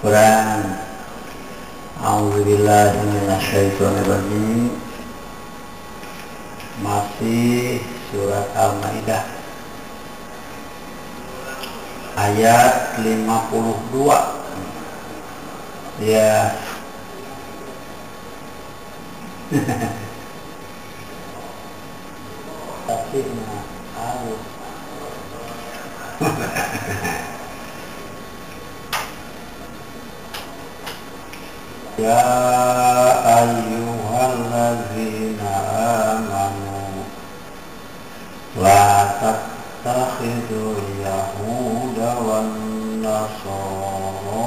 Quran. A'udzubillahi minasyaitonirrajim. Masih surat Al-Maidah ayat 52. Ya. Tasihna alus. Ya ayyuhalladzina amanu la tattakhidul yahuda wan nasara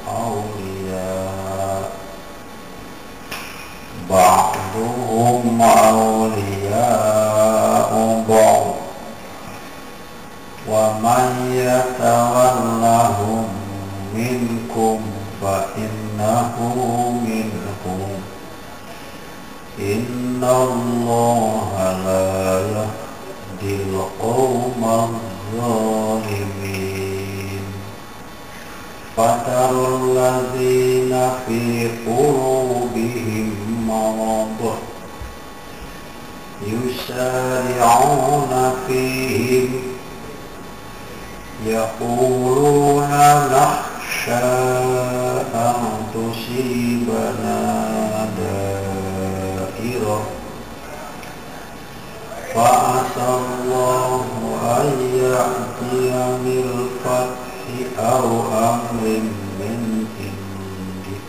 awliya ba'duhum awliya'u ba'd wa man yatawallahum minkum fa innahu minhum innallaha la yahdil qawmal zalimin fatarul ladzina fi qulubihim marad yusari'una fihim yaquluna an tusibana dairah fa'asallahu ayya'tiya bil fathi aw amrin min indi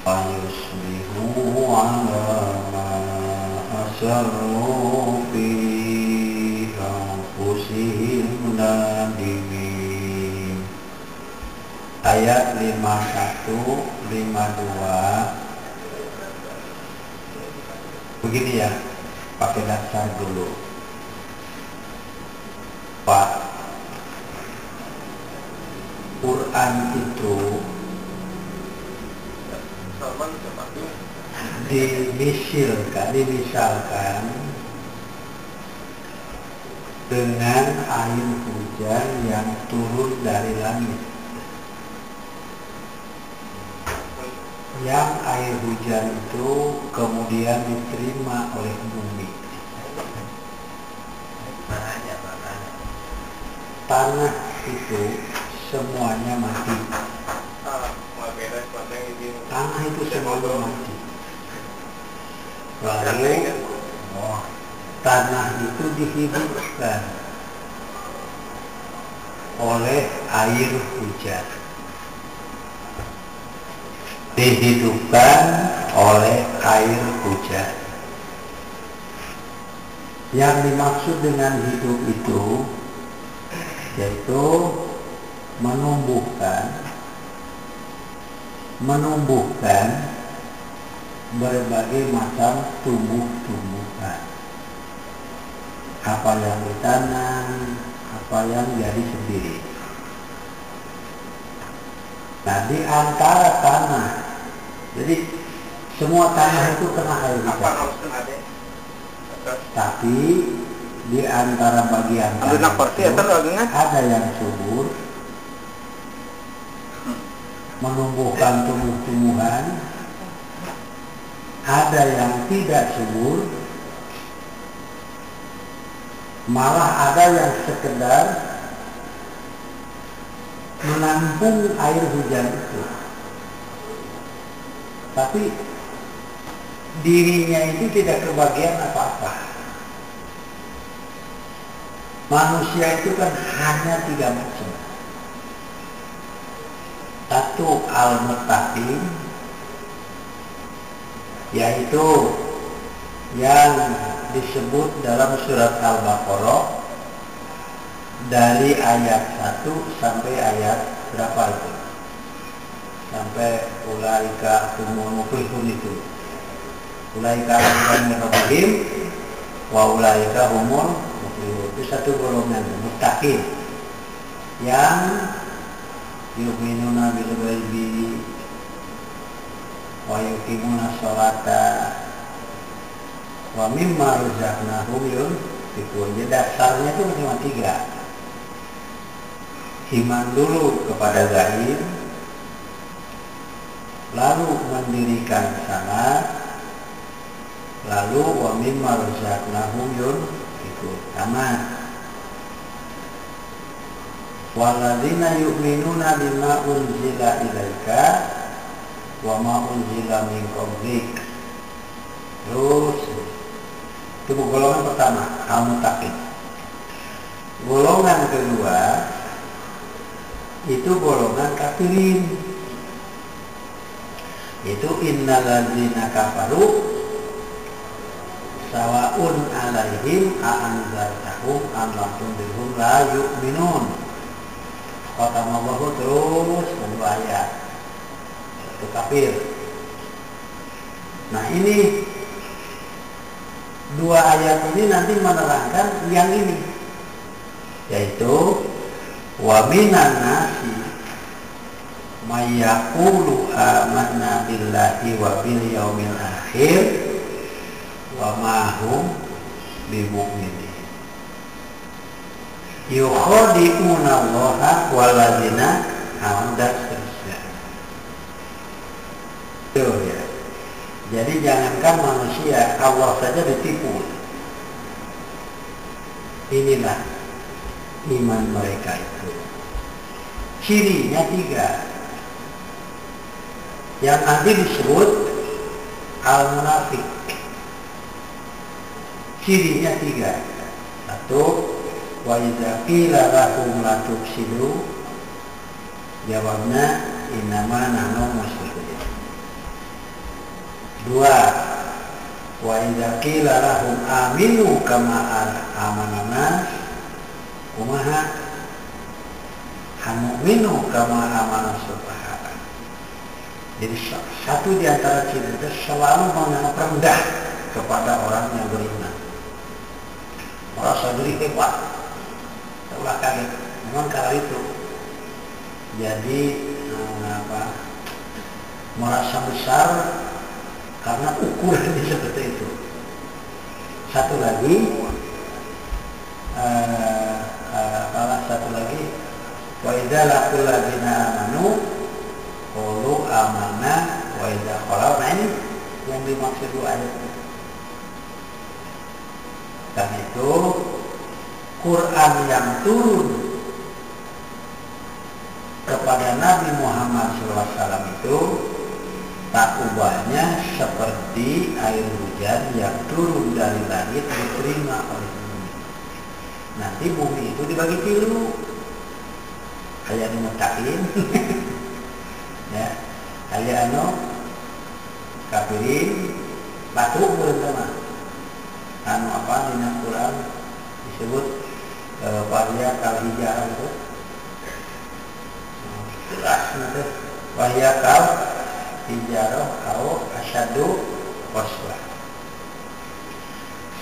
ayusbihu ala ma asarru fi anfusihim nadimin. Ayat 51, 52. Begini ya, pakai dasar dulu. Pak, Quran itu dimisalkan dengan air hujan yang turun dari langit. Yang air hujan itu kemudian diterima oleh bumi. Tanah itu semuanya mati. Tanah itu semuanya mati. Lalu tanah itu dihidupkan oleh air hujan. Dihidupkan oleh air hujan. Yang dimaksud dengan hidup itu yaitu menumbuhkan berbagai macam tumbuh-tumbuhan. Apa yang ditanam, apa yang jadi sendiri. Nah, di antara tanah, jadi semua tanah itu kena air hujan. Tapi di antara bagian tanah itu ada yang subur, menumbuhkan tumbuh-tumbuhan, ada yang tidak subur, malah ada yang sekedar menampung air hujan itu, tapi dirinya itu tidak kebagian apa-apa. Manusia itu kan hanya 3 macam. Satu al-muttaqin, yaitu yang disebut dalam surat Al-Baqarah dari ayat 1 sampai ayat berapa itu? Sampai ulaika humul muflihun itu. Ulaika ala rabbihim wa ulaika humul muflihun. Itu satu golongan muttaqin yang yu'minuna bil ghaibi wa yuqimuna sholata wa mimma razaqnahum yunfiqun. Jadi dasarnya itu cuma 3. iman dulu kepada gaib, lalu mendirikan salat, lalu wa mimma razaqnahum yunfiqun. Tamat. Walladzina yu'minuna bima unzila ilaika wa ma unzila min qablik. Terus itu golongan pertama, al-muttaqin. Golongan kedua itu golongan kafirin. Itu innalladzina kafaru sawaun alaihim a'anzartahum am lam tunzirhum la yu'minun. Qatamullahu terus dua ayat. Itu kafir. Nah ini dua ayat ini nanti menerangkan yang ini, yaitu wa minan nasi may yaqulu amanna billahi wa bil yaumil akhir wa ma hum bimu'minin yukhadi'una Allaha walladzina amanu. Dan seterusnya. Tuh ya. Jadi jangankan manusia, Allah saja ditipu. Inilah iman mereka itu. Cirinya 3. Yang nanti disebut al-munafik. Cirinya 3. 1. Wa idza qila lahum la tufsidu, jawabnya innama nahnu muslimun. 2. Wa idza qila lahum aminu kama amanan nas, kumaha anu'minu kama amanas sufaha. Jadi satu di antara ciri itu selalu menganggap rendah kepada orang yang beriman, merasa diri hebat, telah kaget. Memang kala itu jadi merasa besar karena ukurannya seperti itu. Satu lagi, satu lagi, wa idza laqul ladzina amanu qalu amanna wa idza qalu. Nah ini yang dimaksud dua ayat itu. Dan itu Quran yang turun kepada Nabi Muhammad SAW itu tak ubahnya seperti air hujan yang turun dari langit diterima oleh bumi. Nanti bumi itu dibagi tilu. Kayak muttaqin, ya, kayak kafirin, batu bersama. Apa di Quran disebut wahya kal hijarah itu. Jelas nanti wahya kal hijarah atau asyadu qaswah.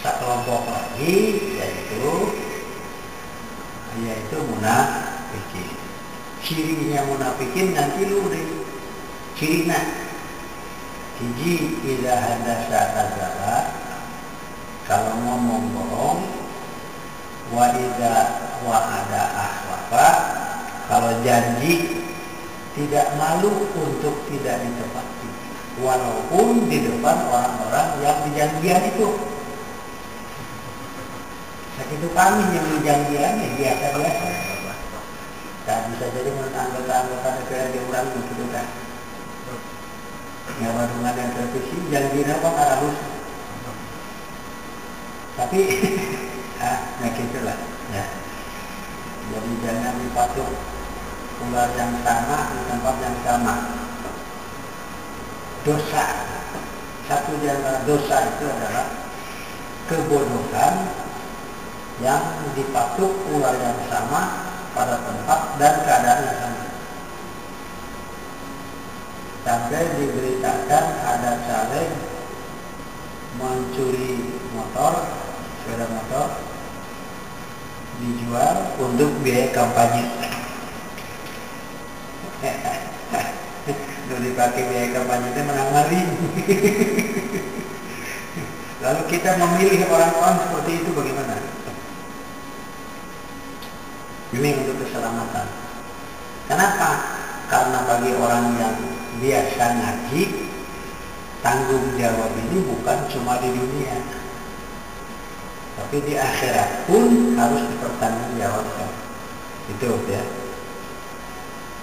Sekelompok lagi yaitu munafikin. Cirinya munafikin nanti lu deh. Cirina hiji idza hadasa kadzaba, kalau ngomong bohong, wa idza wa'ada akhlafa, kalau janji tidak malu untuk tidak ditepati, walaupun di depan orang-orang yang dijanjian itu. Segitu kami yang dijanjiannya biasa-biasa. Tak bisa jadi menurut anggota-anggota DPRD orang begitu kan. Ya badungan yang televisi janjinya apa harus. Tapi nah gitulah ya. Jadi jangan dipatok ular yang sama di tempat yang sama. Dosa. Satu di antara dosa itu adalah kebodohan yang dipatok ular yang sama pada tempat dan keadaan yang sama. Sampai diberitakan ada caleg mencuri motor, sepeda motor, dijual untuk biaya kampanye. Untuk dipakai biaya kampanye itu menang maling. Lalu kita memilih orang-orang seperti itu bagaimana? Ini untuk keselamatan. bagi orang yang biasa ngaji, tanggung jawab ini bukan cuma di dunia, tapi di akhirat pun harus dipertanggungjawabkan. Itu ya.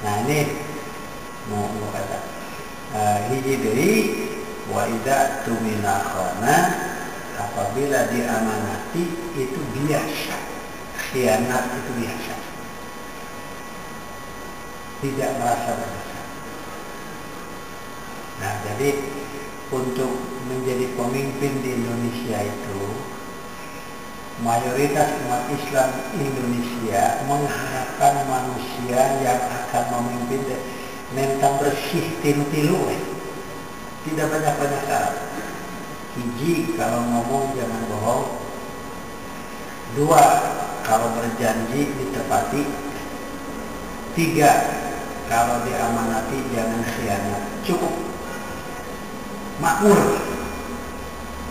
Nah ini mau kata hiji deui wa idza tumina khana, apabila diamanati itu biasa, khianat itu biasa, tidak merasa berdosa. Nah jadi untuk menjadi pemimpin di Indonesia itu, mayoritas umat Islam Indonesia mengharapkan manusia yang akan memimpin mentang bersih tilu-tilu, tidak banyak-banyak syarat. Hiji, kalau ngomong jangan bohong. Dua, kalau berjanji ditepati. Tiga, kalau diamanati jangan khianat. Cukup, makmur.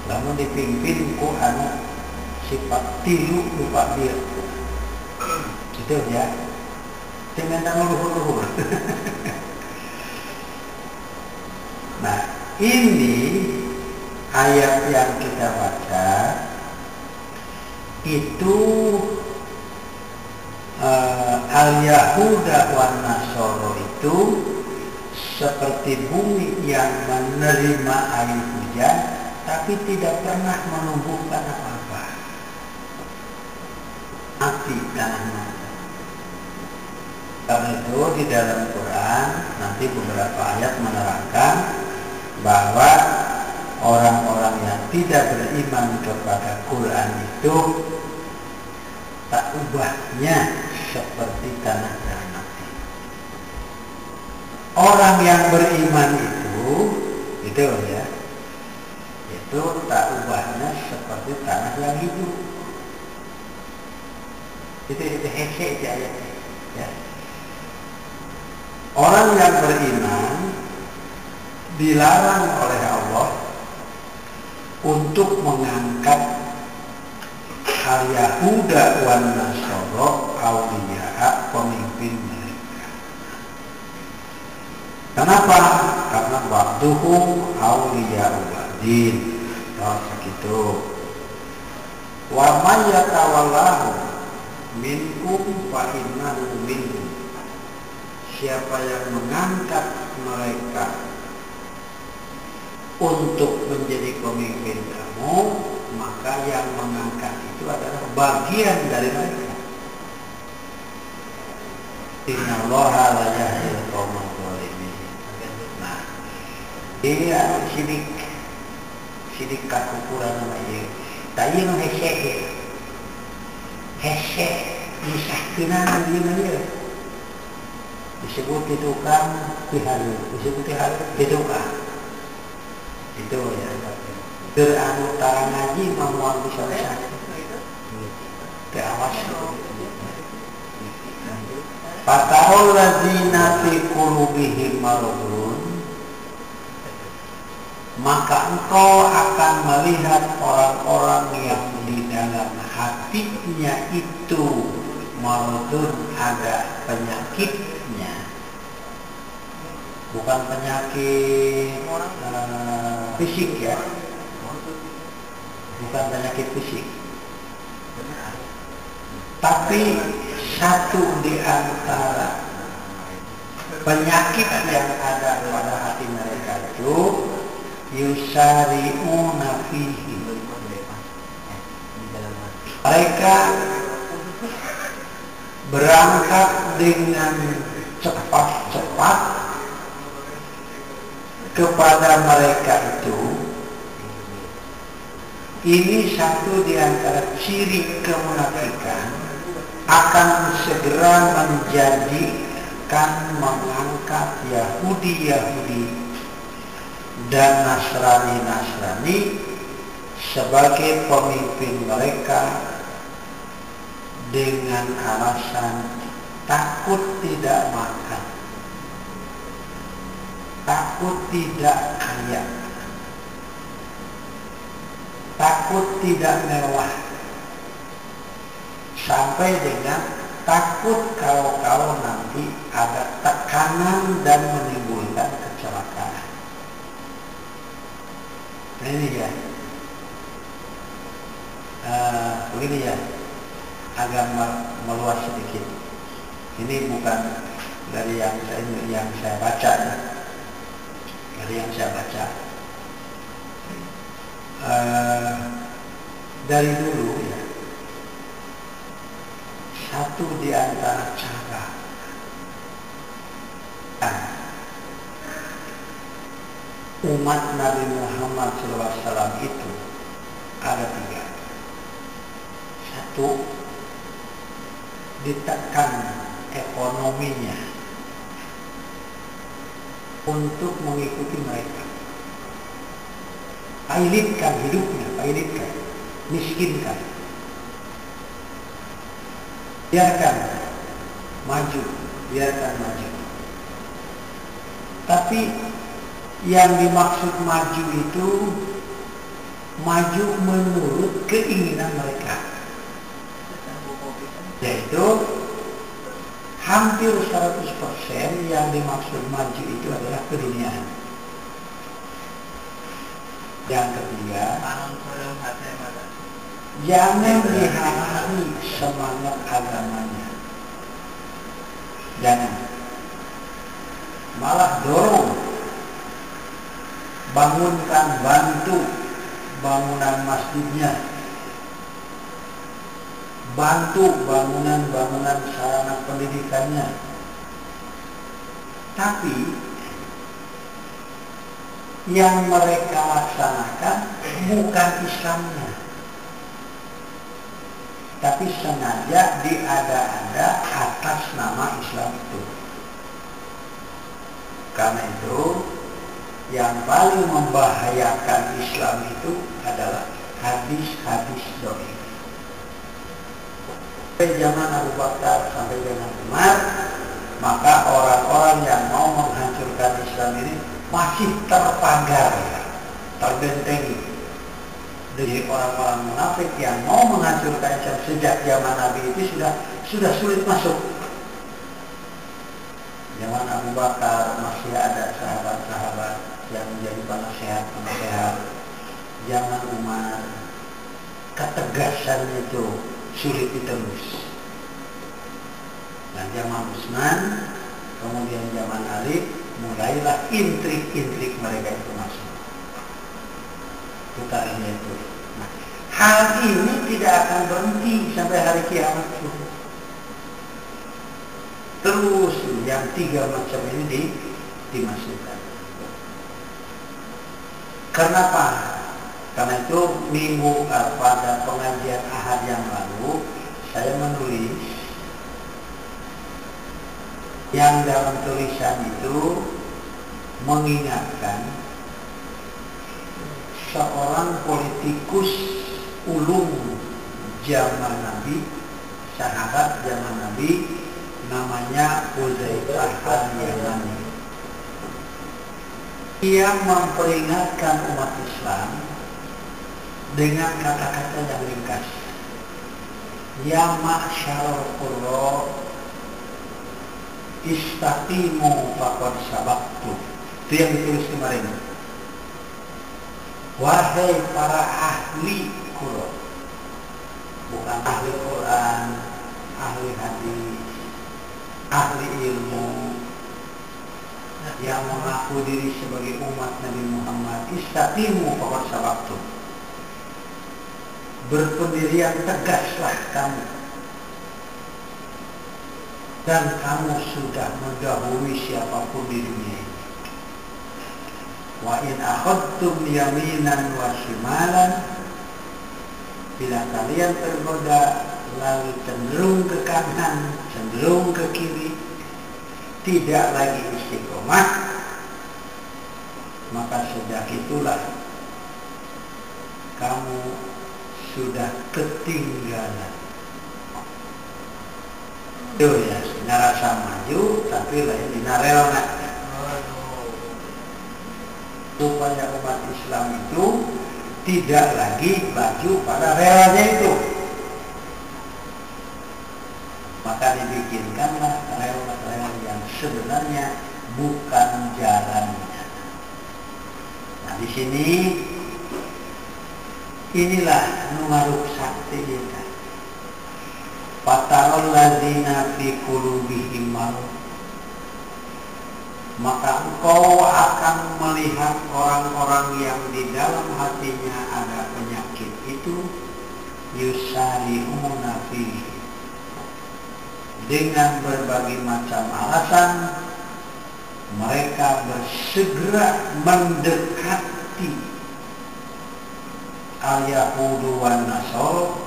Lamun dipimpin ku anu sifat tilu lupa dia. Gitu ya. Dengan luhur-luhur. Nah, ini ayat yang kita baca itu al-Yahuda wan Nasara itu seperti bumi yang menerima air hujan tapi tidak pernah menumbuhkan apa-apa. Mati tanahnya. Karena itu di dalam Quran nanti beberapa ayat menerangkan bahwa orang-orang yang tidak beriman kepada Quran itu tak ubahnya seperti tanah yang mati. Orang yang beriman itu ya, itu tak ubahnya seperti tanah yang hidup. Itu hese itu ayatnya. Ya. Orang yang beriman dilarang oleh Allah untuk mengangkat al-Yahuda wan Nasara awliya, pemimpin mereka. Kenapa? Karena ba'duhum awliya ba'din. Segitu. Wa may yatawallahu minkum fa innahu minhum. Siapa yang mengangkat mereka untuk menjadi pemimpin kamu, maka yang mengangkat itu adalah bagian dari mereka. Innallaha la yahdil qaumal zalimin. Nah, ini anu sidik kakupuran nama ieu. Tah ieu nu hese disahkeunana ieu disebut itu kan tiharu, disebut tiharu itu kan itu ya. Beranu tarang ngaji mau bisa keawas. Fatahul ladzina fi qulubihim maradun, maka engkau akan melihat orang-orang yang di dalam hatinya itu maradun, ada penyakitnya. Bukan penyakit fisik ya, bukan penyakit fisik, tapi satu di antara penyakit yang ada pada hati mereka itu yusari'una fihi, mereka berangkat dengan cepat-cepat kepada mereka itu. Ini satu di antara ciri kemunafikan, akan segera menjadikan, mengangkat Yahudi dan Nasrani sebagai pemimpin mereka dengan alasan takut tidak makan, takut tidak kaya, takut tidak mewah, sampai dengan takut kalau nanti ada tekanan dan menimbulkan kecelakaan. Nah, ini ya, begini ya, agak meluas sedikit. Ini bukan dari yang saya baca, ya. Dari yang saya baca. Dari dulu ya, satu di antara cara umat Nabi Muhammad SAW itu ada 3. Satu, ditekan ekonominya untuk mengikuti mereka. Pailitkan hidupnya, miskinkan. Biarkan maju. Tapi yang dimaksud maju itu maju menurut keinginan mereka, yaitu hampir 100% yang dimaksud maju itu adalah keduniaan. Yang ketiga, jangan dihalangi semangat agamanya. Jangan, malah dorong, bangunkan, bantu bangunan masjidnya, bantu bangunan sarana pendidikannya. Tapi yang mereka laksanakan bukan Islamnya, tapi sengaja diada-ada atas nama Islam itu. Karena itu yang paling membahayakan Islam itu adalah hadis-hadis dhaif. Dari zaman Abu Bakar sampai dengan Umar, maka orang-orang yang mau menghancurkan Islam ini masih terpagar, terbentengi. Jadi orang-orang munafik yang mau menghancurkan Islam sejak zaman Nabi itu sudah sulit masuk. Zaman Abu Bakar masih ada sahabat-sahabat yang menjadi penasehat. Zaman Umar, ketegasan itu sulit ditembus. Dan zaman Utsman, kemudian zaman Ali, mulailah intrik-intrik mereka itu masuk. Putarnya itu. Nah, hal ini tidak akan berhenti sampai hari kiamat. Terus yang 3 macam ini dimasukkan. Kenapa? Karena itu minggu pada pengajian Ahad yang lalu saya menulis yang dalam tulisan itu mengingatkan seorang politikus ulung zaman Nabi, sahabat zaman Nabi, namanya Hudzaifah al-Yamani. Ia memperingatkan umat Islam dengan kata-kata yang ringkas. Ya ma'syarul qurra istaqimu faqad sabaqtu. Itu yang ditulis kemarin. Wahai para ahli Qur'an, bukan ahli Quran, ahli hadis, ahli ilmu yang mengaku diri sebagai umat Nabi Muhammad, istaqimu faqad sabaqtu. Berpendirian tegaslah kamu, dan kamu sudah mendahului siapapun di dunia ini. Wa in akhadtum yaminan wa shimalan, bila kalian tergoda lalu cenderung ke kanan, cenderung ke kiri, tidak lagi istiqomah, maka sejak itulah kamu sudah ketinggalan. Itu ya, narasa maju tapi lain dinarelna. Supaya umat Islam itu tidak lagi maju pada relanya itu, maka dibikinkanlah rel-rel yang sebenarnya bukan jalannya. Nah di sini inilah numaruk sakti kita. Fatarul ladzina fi qulubihim marad, maka engkau akan melihat orang-orang yang di dalam hatinya ada penyakit itu, yusari'una fihi, dengan berbagai macam alasan mereka bersegera mendekati al-Yahudu wan Nasara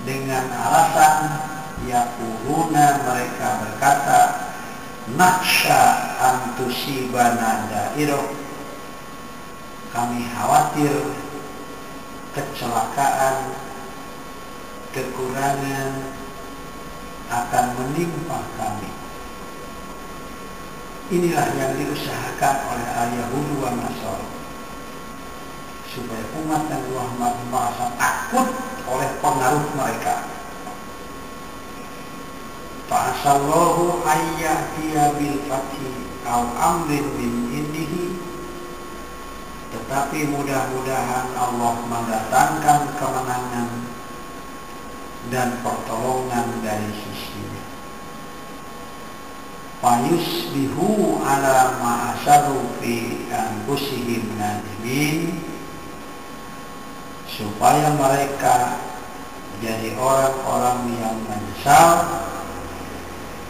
dengan alasan yaquluna, mereka berkata, naksha antusibana da'iroh, kami khawatir kecelakaan, kekurangan akan menimpa kami. Inilah yang diusahakan oleh al-Yahudu wan Nasara, supaya umat Nabi Muhammad merasa takut oleh pengaruh mereka. Fa'asallahu ayyatiya bil fathi aw amrin min indihi, tetapi mudah-mudahan Allah mendatangkan kemenangan dan pertolongan dari sisinya. Fayusbihu ala ma'asaru fi anfusihim nadimin, supaya mereka jadi orang-orang yang menyesal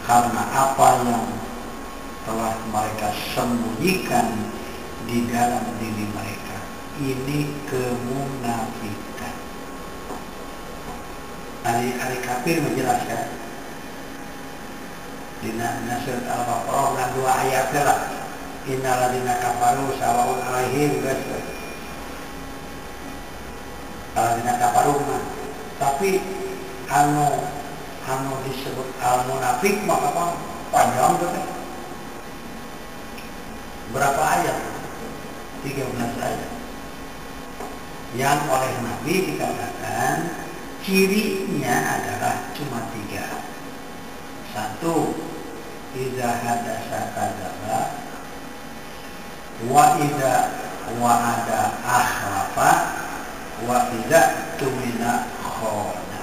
karena apa yang telah mereka sembunyikan di dalam diri mereka. Ini kemunafikan. Ahli kafir menjelaskan di surat Al-Baqarah 2 ayat lah. Innal ladzina kafaru sawa'un 'alaihim alladzina kafaru. Tapi anu disebut al-munafik maka apa? Panjang tuh. Berapa ayat? 13 ayat. Yang oleh Nabi dikatakan cirinya adalah cuma 3. 1, idza hadasa kadzaba, wa idza wa'ada akhlafa, wa idza tumina khana.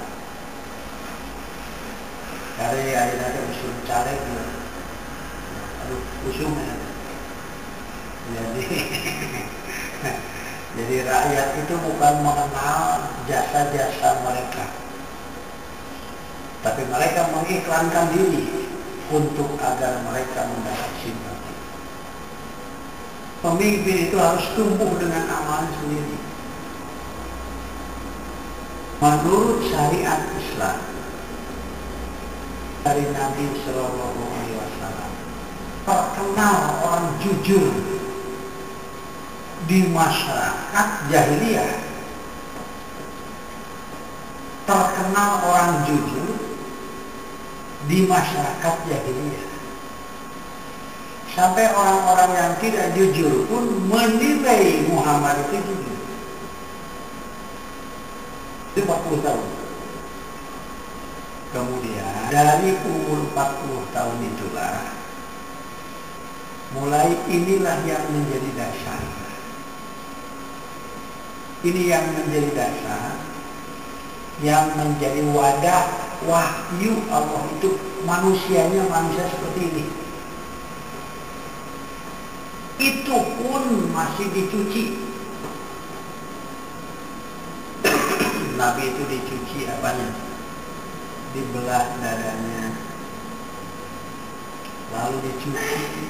Dari ayat-ayat usul caleg, aduh usumnya. Jadi rakyat itu bukan mengenal jasa-jasa mereka, tapi mereka mengiklankan diri untuk agar mereka mendapat simpati. Pemimpin itu harus tumbuh dengan amalan sendiri. Menurut syariat Islam dari Nabi Sallallahu Alaihi Wasallam, terkenal orang jujur di masyarakat jahiliyah, terkenal orang jujur di masyarakat jahiliyah, sampai orang-orang yang tidak jujur pun menilai Muhammad itu jujur. Itu 40 tahun. Kemudian dari umur 40 tahun itulah mulai inilah yang menjadi dasar. Ini yang menjadi dasar, yang menjadi wadah wahyu Allah itu manusianya manusia seperti ini. Itu pun masih dicuci. Nabi itu dicuci apanya? Dibelah dadanya, lalu dicuci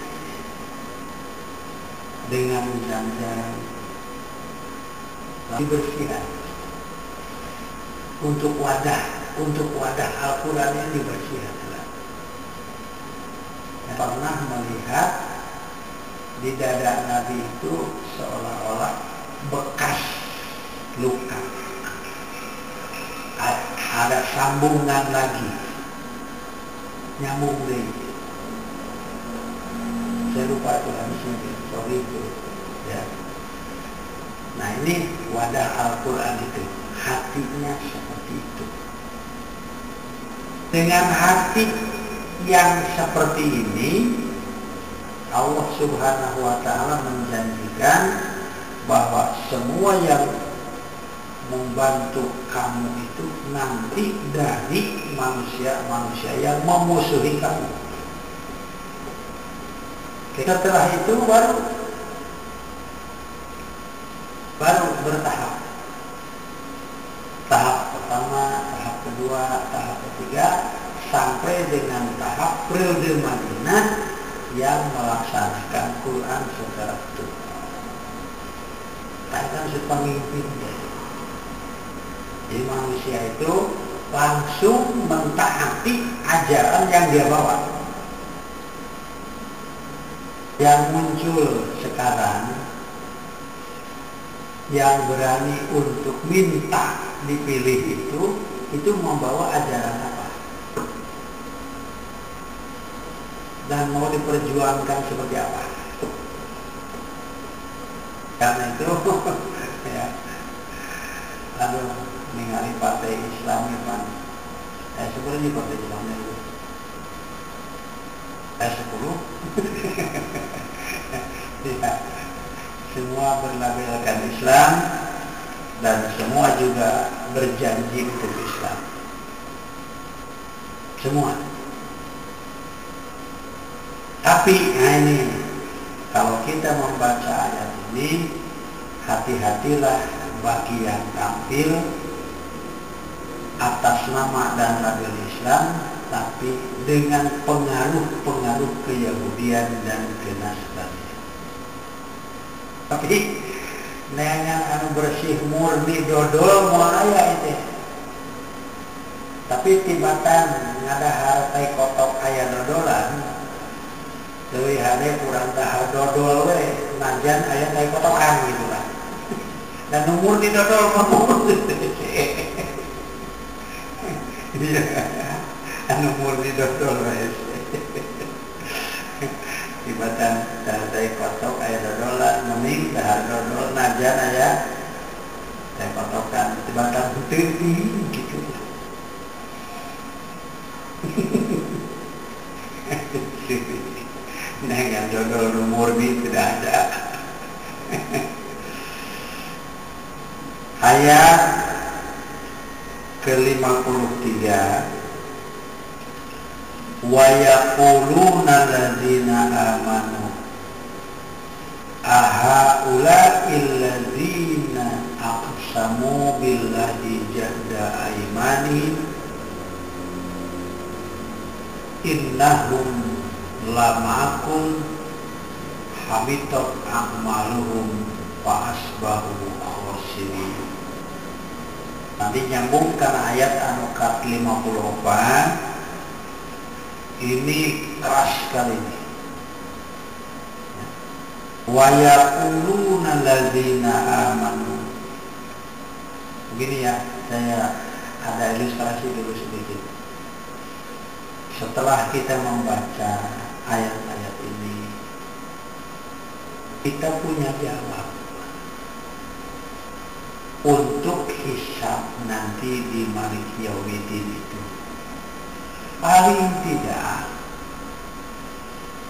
dengan zam-zam, lalu dibersihkan. Untuk wadah Al-Quran yang dibersihkan. Pernah melihat di dada Nabi itu seolah-olah bekas luka, ada sambungan lagi, nyambung lagi. Saya lupa itu hadisnya, sorry itu ya. Nah ini wadah Al-Quran itu, hatinya seperti itu. Dengan hati yang seperti ini Allah Subhanahu wa Ta'ala menjanjikan bahwa semua yang membantu kamu itu nanti dari manusia-manusia yang memusuhi kamu. Setelah itu baru bertahap. Tahap pertama, tahap kedua, tahap ketiga, sampai dengan tahap periode Madinah yang melaksanakan Quran secara utuh. Saya kan pemimpinnya. Jadi manusia itu langsung mentaati ajaran yang dia bawa. Yang muncul sekarang, yang berani untuk minta dipilih itu membawa ajaran apa? Dan mau diperjuangkan seperti apa? Karena itu ya, aduh, ningali partai Islam kan, sebenarnya partai Islamnya itu 10 ya, semua berlabelkan Islam dan semua juga berjanji untuk Islam, semua. Tapi ini kalau kita membaca ayat ini, hati-hatilah bagi yang tampil atas nama dan label Islam, tapi dengan pengaruh keyahudian dan kenasranian. Tapi nengan anu bersih murni dodol mau aya itu. Tapi tibatan ngada hartai kotok aya dodolan, leuwih hade kurang dahar dodol we, najan aya tai kotokan gitu lah. Dan umur di dodol mau. Iya. Anu murni dodol we. Tibatan tai kotok aya dodolan, mending dahar dodol najan aya tai kotokan, tibatan teuing gitu. Nah, yang dodol murni tidak ada. Ayat ke-53, wa yaquluna alladzina amanu ahaula'il ladzina aqsamu billahi jahda aymanihim innahum lama'akum habitat a'maluhum wa asbahu khosirin. Nanti nyambung karena ayat anu ke-54 ini keras sekali ini. Wa yaquluna alladzina amanu. Begini ya, saya ada ilustrasi dulu sedikit. Setelah kita membaca ayat-ayat ini, kita punya jawab untuk hisab nanti di Malik Yaumiddin itu. Paling tidak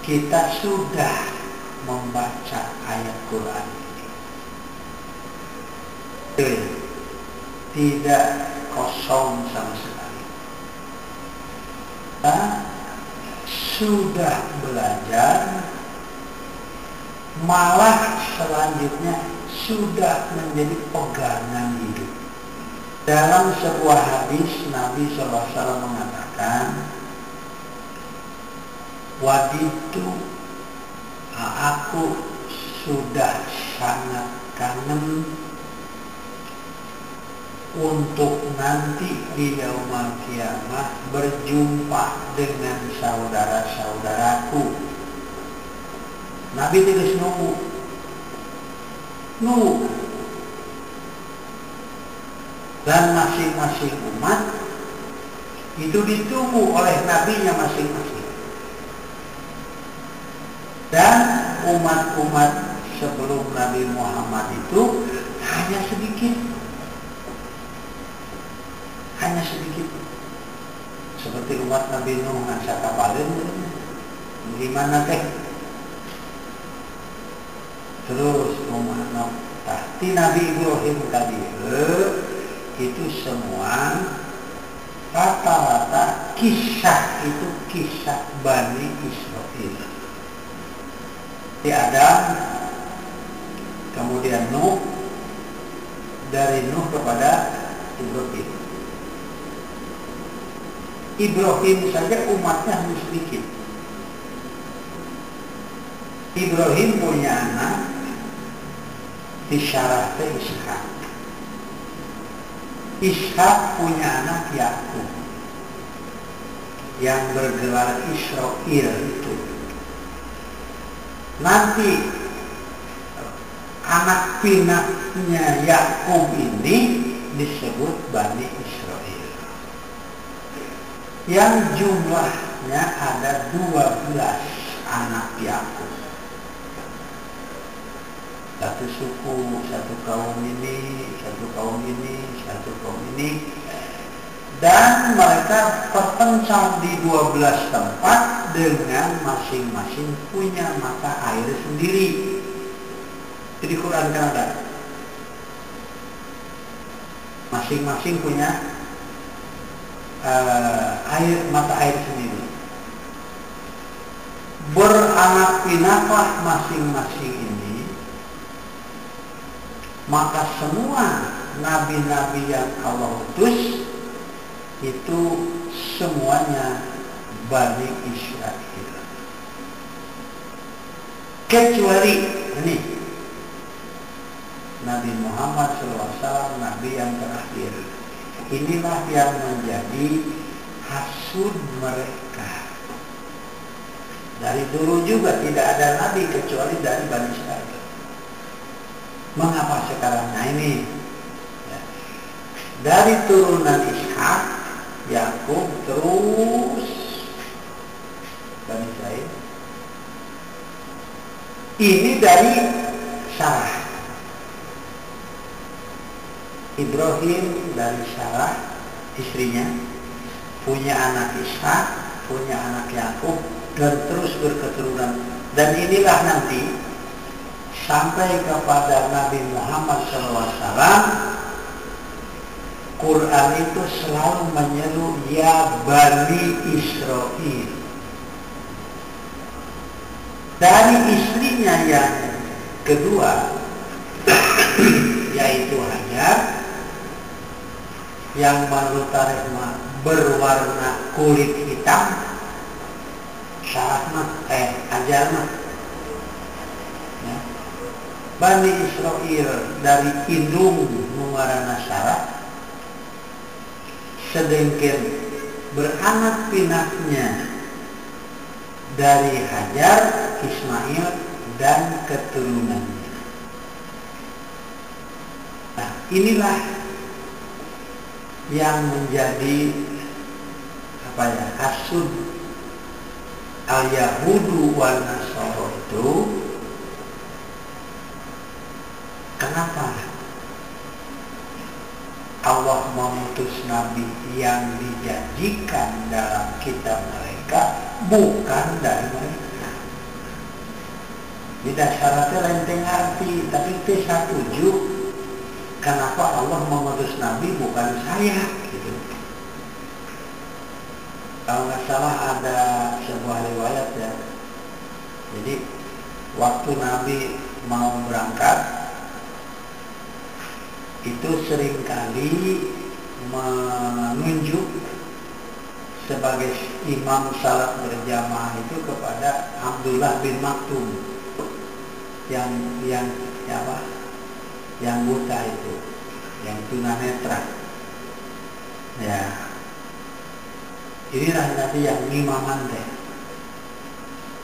kita sudah membaca ayat Quran ini, tidak kosong sama sekali. Sudah belajar, malah selanjutnya sudah menjadi pegangan hidup. Dalam sebuah hadis Nabi SAW mengatakan, waditu, aku sudah sangat kangen untuk nanti di yaumul kiamah berjumpa dengan saudara-saudaraku. Nabi terus nunggu. Dan masing-masing umat itu ditunggu oleh nabinya masing-masing. Dan umat-umat sebelum Nabi Muhammad itu hanya sedikit. seperti umat Nabi Nuh ngan sakapaleun gimana teh. Terus umat di Nabi Ibrahim tadi itu semua rata-rata kisah itu kisah Bani Israil. Di Adam, kemudian Nuh, dari Nuh kepada Ibrahim. Ibrahim saja umatnya hanya sedikit. Ibrahim punya anak disyaratnya Ishak. Ishak punya anak Yakub yang bergelar Israil itu. Nanti anak pinaknya Yakub ini disebut Bani Israil, yang jumlahnya ada 12 anak Yakub. Satu suku, satu kaum ini, satu kaum ini, satu kaum ini. Dan mereka terpencar di 12 tempat dengan masing-masing punya mata air sendiri. Jadi Quran kan ada. Masing-masing punya mata air sendiri. Beranak pinaklah masing-masing ini. Maka semua nabi-nabi yang Allah utus itu semuanya Bani Israil. Kecuali ini Nabi Muhammad SAW, Nabi yang terakhir. Inilah yang menjadi hasud mereka. Dari dulu juga tidak ada Nabi kecuali dari Bani Israil. Mengapa sekarang? Nah ini ya. Dari turunan Ishak, Yakub, terus Bani Israil. Ini dari Sarah. Ibrahim dari Sarah, istrinya, punya anak Ishak, punya anak Yakub, dan terus berketurunan. Dan inilah nanti sampai kepada Nabi Muhammad SAW, Quran itu selalu menyeru ya Bani Israil. Dari istrinya yang kedua, yaitu Hajar, yang menurut tarikh berwarna kulit hitam, Hajar mah. Bani Israil dari indung mengarana Sarah, sedangkan beranak pinaknya dari Hajar, Ismail dan keturunannya. Nah, inilah yang menjadi hasud al-Yahudu wal Nasara itu. Kenapa Allah mengutus Nabi yang dijanjikan dalam kitab mereka bukan dari mereka? Tidak syaratnya lenteng arti, tapi itu setuju. Kenapa Allah mengutus Nabi bukan saya? Gitu. Kalau nggak salah ada sebuah riwayat ya. Jadi waktu Nabi mau berangkat, itu seringkali menunjuk sebagai imam salat berjamaah itu kepada Abdullah bin Maktum yang buta itu, yang tunanetra. Ya, inilah nanti yang imaman deh.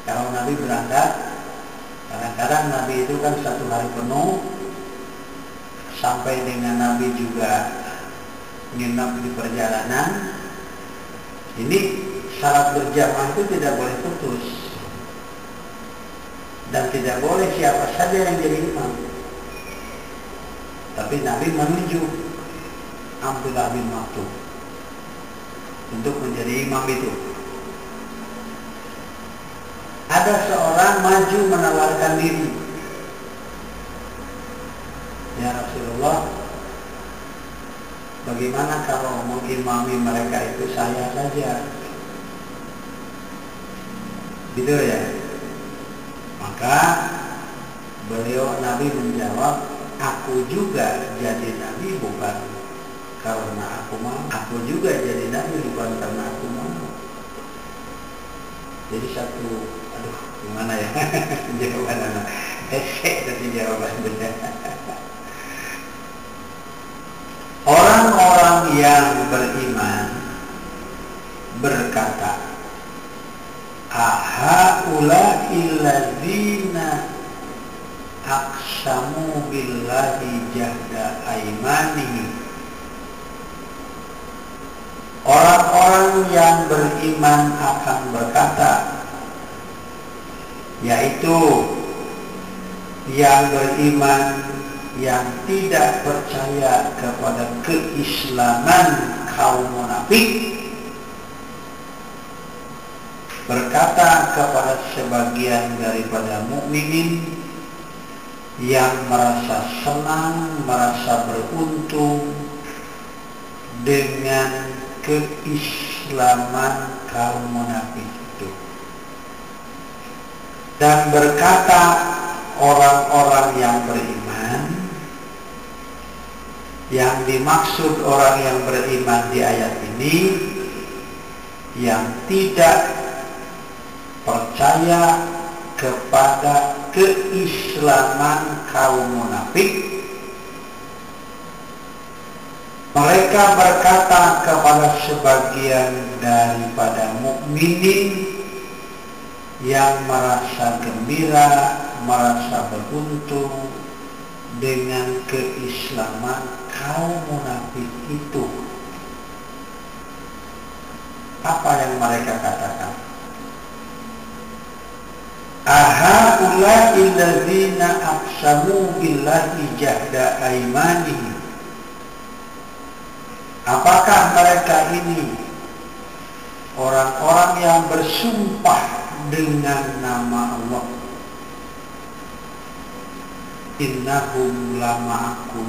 Kalau Nabi berangkat, kadang-kadang Nabi itu kan 1 hari penuh. Sampai dengan Nabi juga nginap di perjalanan. Ini salat berjamaah itu tidak boleh putus, dan tidak boleh siapa saja yang jadi imam. Tapi Nabi menunjuk Abdullah bin Maktum. untuk menjadi imam itu. Ada seorang maju menawarkan diri. Ya Rasulullah, bagaimana kalau mengimami mereka itu saya saja? Gitu ya. Maka beliau Nabi menjawab, aku juga jadi Nabi bukan karena aku mau. Aku juga jadi Nabi bukan karena aku mau. Jadi satu, aduh gimana ya jawaban anak tapi jawabannya. Orang-orang yang beriman berkata, ahaula'il ladzina aqsamu billahi jahda aymanihim. Orang-orang yang beriman akan berkata, yaitu yang beriman yang tidak percaya kepada keislaman kaum munafik, berkata kepada sebagian daripada mukminin yang merasa senang, merasa beruntung dengan keislaman kaum munafik itu. Dan berkata orang-orang yang beriman, yang dimaksud orang yang beriman di ayat ini, yang tidak percaya kepada keislaman kaum munafik. Mereka berkata kepada sebagian daripada mukminin yang merasa gembira, merasa beruntung dengan keislaman kaum munafik itu. Apa yang mereka katakan? Ahaula'il ladzina aqsamu billahi jahda aymanihim. Apakah mereka ini orang-orang yang bersumpah dengan nama Allah? Innahum lama'akum.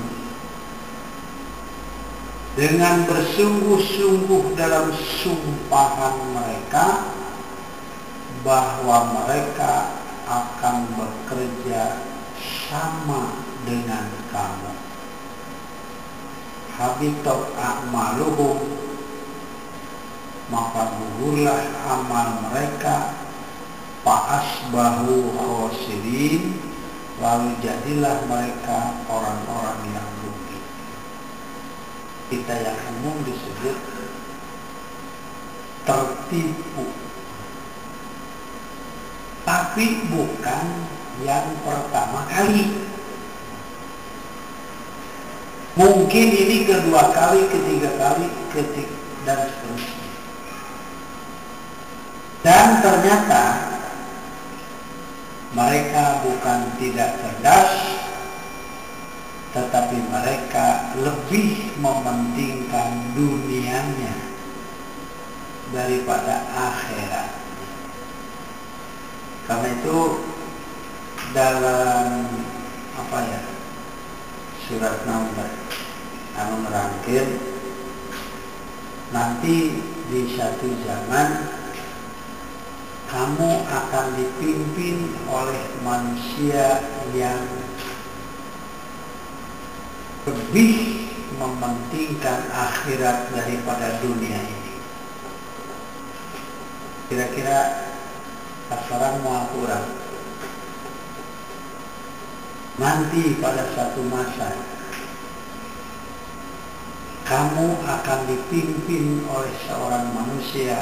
Dengan bersungguh-sungguh dalam sumpahan mereka bahwa mereka akan bekerja sama dengan kamu. Habitat a'maluhum, maka gugurlah amal mereka, fa'asbahu khosirin, lalu jadilah mereka orang-orang yang rugi. Kita yang umum disebut tertipu, tapi bukan yang pertama kali. Mungkin ini kedua kali, ketiga kali, dan seterusnya. Dan ternyata mereka bukan tidak cerdas, tetapi mereka lebih mementingkan dunianya daripada akhirat. Karena itu dalam surat Naml merangkir, nanti di satu zaman kamu akan dipimpin oleh manusia yang lebih mementingkan akhirat daripada dunia ini. Kira-kira pasaran mau kurang. Nanti pada satu masa kamu akan dipimpin oleh seorang manusia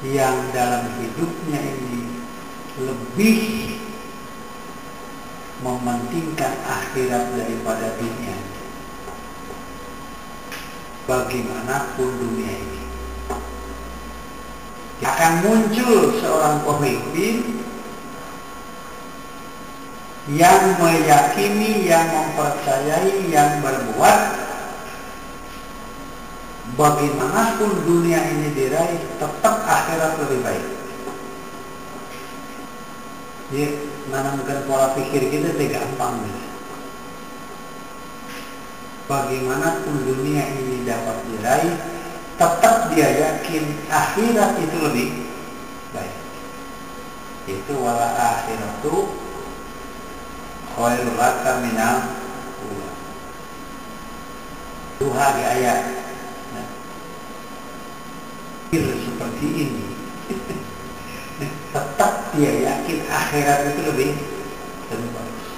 yang dalam hidupnya ini lebih mementingkan akhirat daripada dunia. Bagaimanapun dunia ini akan muncul seorang pemimpin yang meyakini, yang mempercayai, yang berbuat bagaimanapun dunia ini diraih, tetap akhirat lebih baik. Jadi menanamkan pola pikir kita tidak gampang. Bagaimanapun dunia ini dapat diraih, tetap dia yakin akhirat itu lebih baik. Itu wala akhiratu khairul laka minal ula. Duha di ayat. Nah, seperti ini. Tetap dia yakin akhirat itu lebih bagus.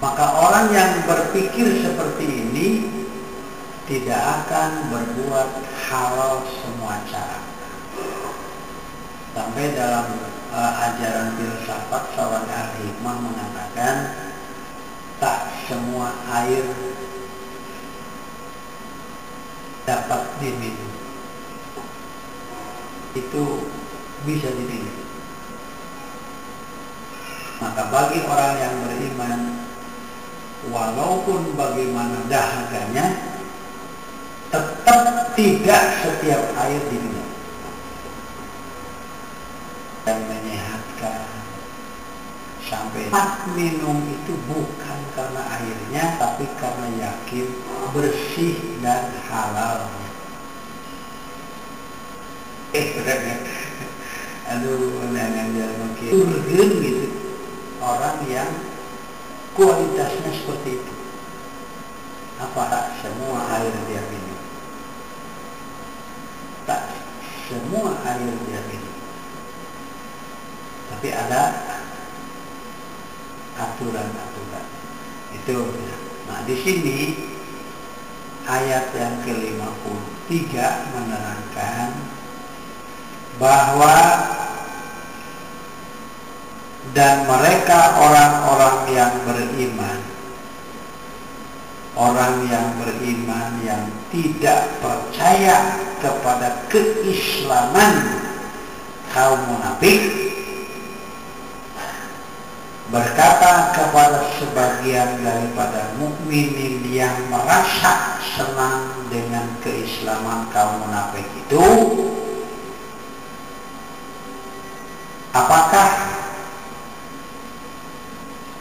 Maka orang yang berpikir seperti ini tidak akan berbuat halal semua cara. Sampai dalam ajaran filsafat seorang ahli hikmah mengatakan tak semua air dapat diminum. Itu bisa diminum. Maka bagi orang yang beriman, walaupun bagaimana dahaganya, tetap tidak setiap air diminum. Dan menyehatkan sampai minum itu bukan karena airnya, tapi karena yakin bersih dan halal. Aduh, neneng jalan turun gitu. Orang yang kualitasnya seperti itu. Apa semua air dia minum? Tak semua air dia minum. Tapi ada aturan-aturan. Itu. Nah, di sini ayat yang ke-53 menerangkan bahwa dan mereka orang-orang yang beriman, orang yang beriman yang tidak percaya kepada keislaman kaum munafik, berkata kepada sebagian daripada mukminin yang merasa senang dengan keislaman kaum munafik itu, apakah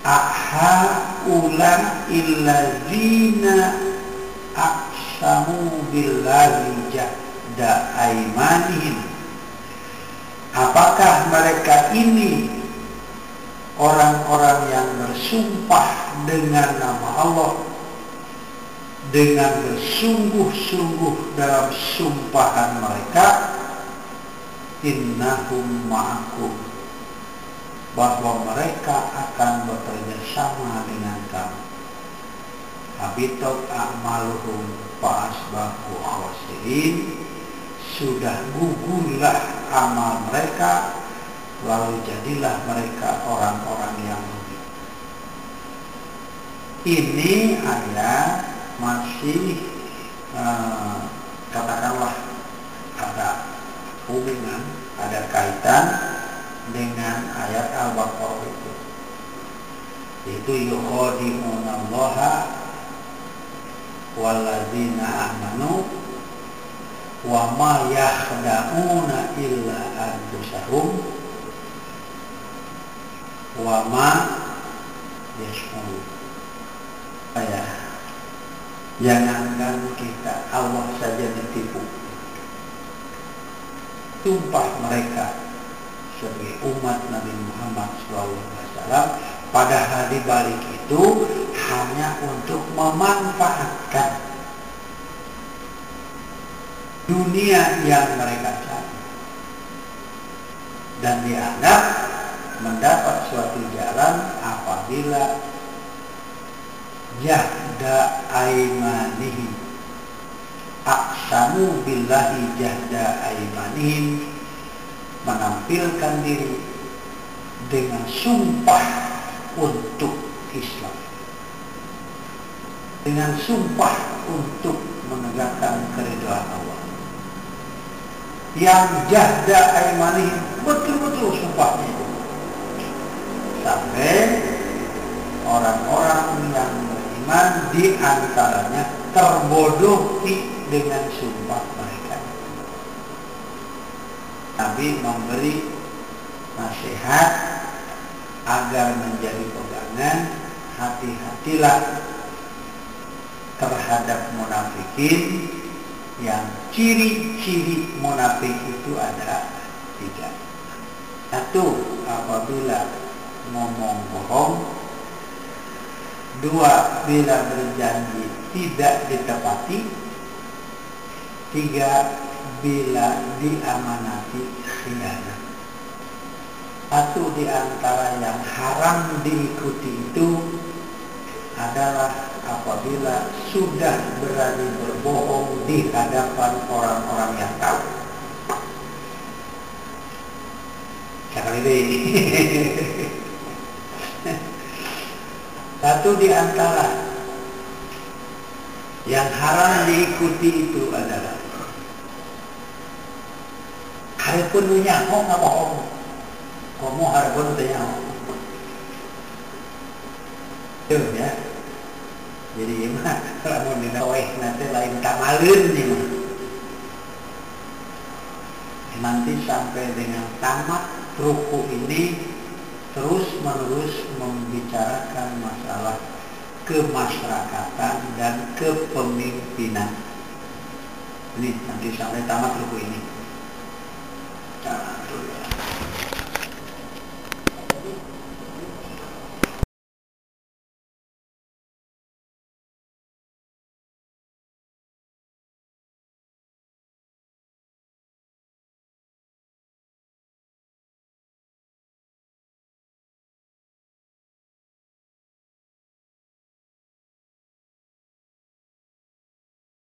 ahaula illazina aqsamu billahi jahda aimanihim, apakah mereka ini orang-orang yang bersumpah dengan nama Allah, dengan bersungguh-sungguh dalam sumpahan mereka, innahum ma'akum, bahwa mereka akan bekerja sama dengan kamu. Habitat a'maluhum fa'asbahu khasirin, sudah gugurlah amal mereka, lalu jadilah mereka orang-orang yang rugi. Ini ayat masih katakanlah ada hubungan, ada kaitan dengan ayat Al-Baqarah itu, yaitu yukhadi'unallaha walladzina amanu wa ma yakhda'una illa anfusahum wa ma yash'urun. Jangankan kita, Allah saja ditipu. Sumpah mereka sebagai umat Nabi Muhammad SAW, padahal di balik itu hanya untuk memanfaatkan dunia yang mereka cari, dan dianggap mendapat suatu jalan apabila jahda aimanihim, aqsamu billahi jahda aimanihim, menampilkan diri dengan sumpah untuk Islam, dengan sumpah untuk menegakkan keridhaan Allah. Yang jahda aimanihim, betul-betul sumpahnya itu, sampai orang-orang yang beriman di antaranya terbodohi dengan sumpah mereka. Nabi memberi nasihat agar menjadi pegangan, hati-hatilah terhadap munafikin, yang ciri-ciri munafik itu ada 3. 1, apabila ngomong bohong. 2, bila berjanji tidak ditepati. 3, bila diamanati khianat. 1 di antara yang haram diikuti itu adalah apabila sudah berani berbohong di hadapan orang-orang yang tahu. Sekali ini. 1 di antara yang haram diikuti itu adalah harapun punya kok nggak bohong. Kamu harapun punya itu ya. Jadi mah kalau dinaweh nanti lain kamalin nih mah. Nanti sampai dengan tamat ruku ini terus menerus membicarakan masalah kemasyarakatan dan kepemimpinan. Ini nanti sampai tamat ruku ini.